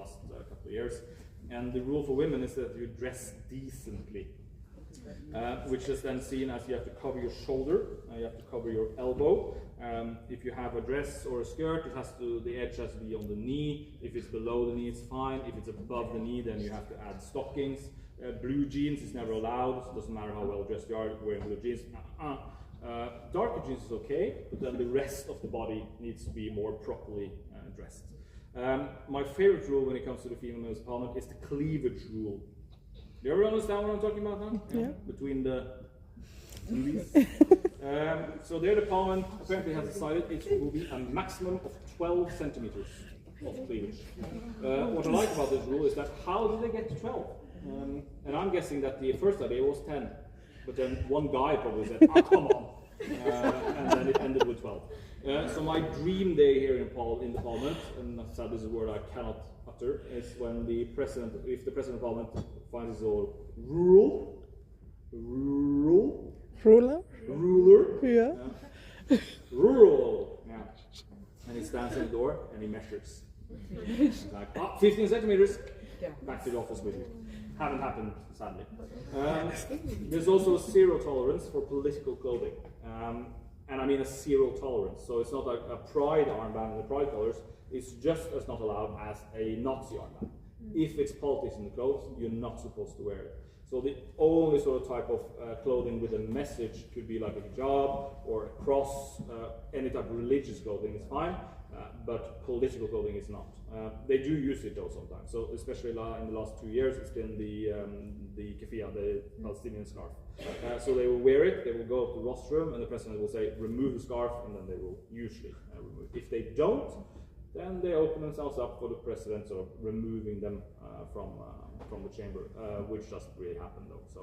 last couple of years. And the rule for women is that you dress decently, which is then seen as you have to cover your shoulder, you have to cover your elbow. If you have a dress or a skirt, the edge has to be on the knee. If it's below the knee, it's fine. If it's above the knee, then you have to add stockings. Blue jeans is never allowed. It doesn't matter how well dressed you are wearing blue jeans. Darker jeans is okay, but then the rest of the body needs to be more properly dressed. My favorite rule when it comes to the female members of parliament is the cleavage rule. Do you ever understand what I'm talking about now? Yeah. Between the movies. So there the parliament apparently has decided it will be a maximum of 12 centimeters of cleavage. What I like about this rule is that how did they get to 12? And I'm guessing that the first idea was 10, but then one guy probably said, "Oh, come on," and then it ended with 12. So my dream day here in the parliament, and sad this is a word I cannot utter, is when if the president of parliament finds his own ruler, Yeah. rural, and he stands in the door and he measures. He's like, 15 centimeters. Back to the office with you. Haven't happened, sadly. There's also a zero tolerance for political clothing. And I mean a zero tolerance. So it's not like a pride armband in the pride colors. It's just as not allowed as a Nazi armband. If it's politics in the clothes, you're not supposed to wear it. So the only sort of type of clothing with a message could be like a hijab or a cross. Any type of religious clothing is fine. But political clothing is not. They do use it though sometimes. So especially in the last 2 years, it's been the keffiyeh, the Palestinian scarf. So they will wear it. They will go to the rostrum, and the president will say, "Remove the scarf," and then they will usually remove it. If they don't, then they open themselves up for the president sort of removing them from the chamber, which doesn't really happen though. So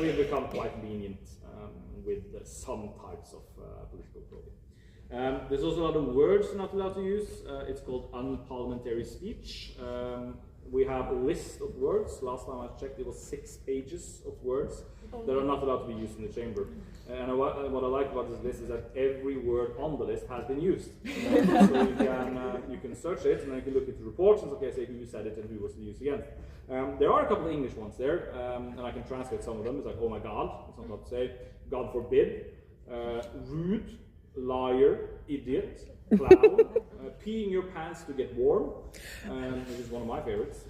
we've become quite lenient with some types of political clothing. There's also a lot of words not allowed to use. It's called unparliamentary speech. We have a list of words. Last time I checked, it was 6 pages of words that are not allowed to be used in the chamber. And what I like about this list is that every word on the list has been used. So you can search it, and then you can look at the reports and say who said it and who was used again. There are a couple of English ones there, and I can translate some of them. It's like, "Oh my God," it's not allowed to say. "God forbid," "rude," "liar," "idiot," "clown," "peeing your pants to get warm," which is one of my favorites.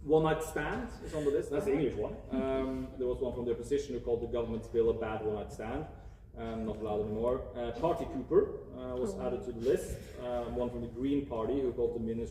"One night stand" is on the list. That's the English one. There was one from the opposition who called the government's bill a bad one night stand. Not allowed anymore. "Party pooper" was added to the list. One from the Green Party who called the minister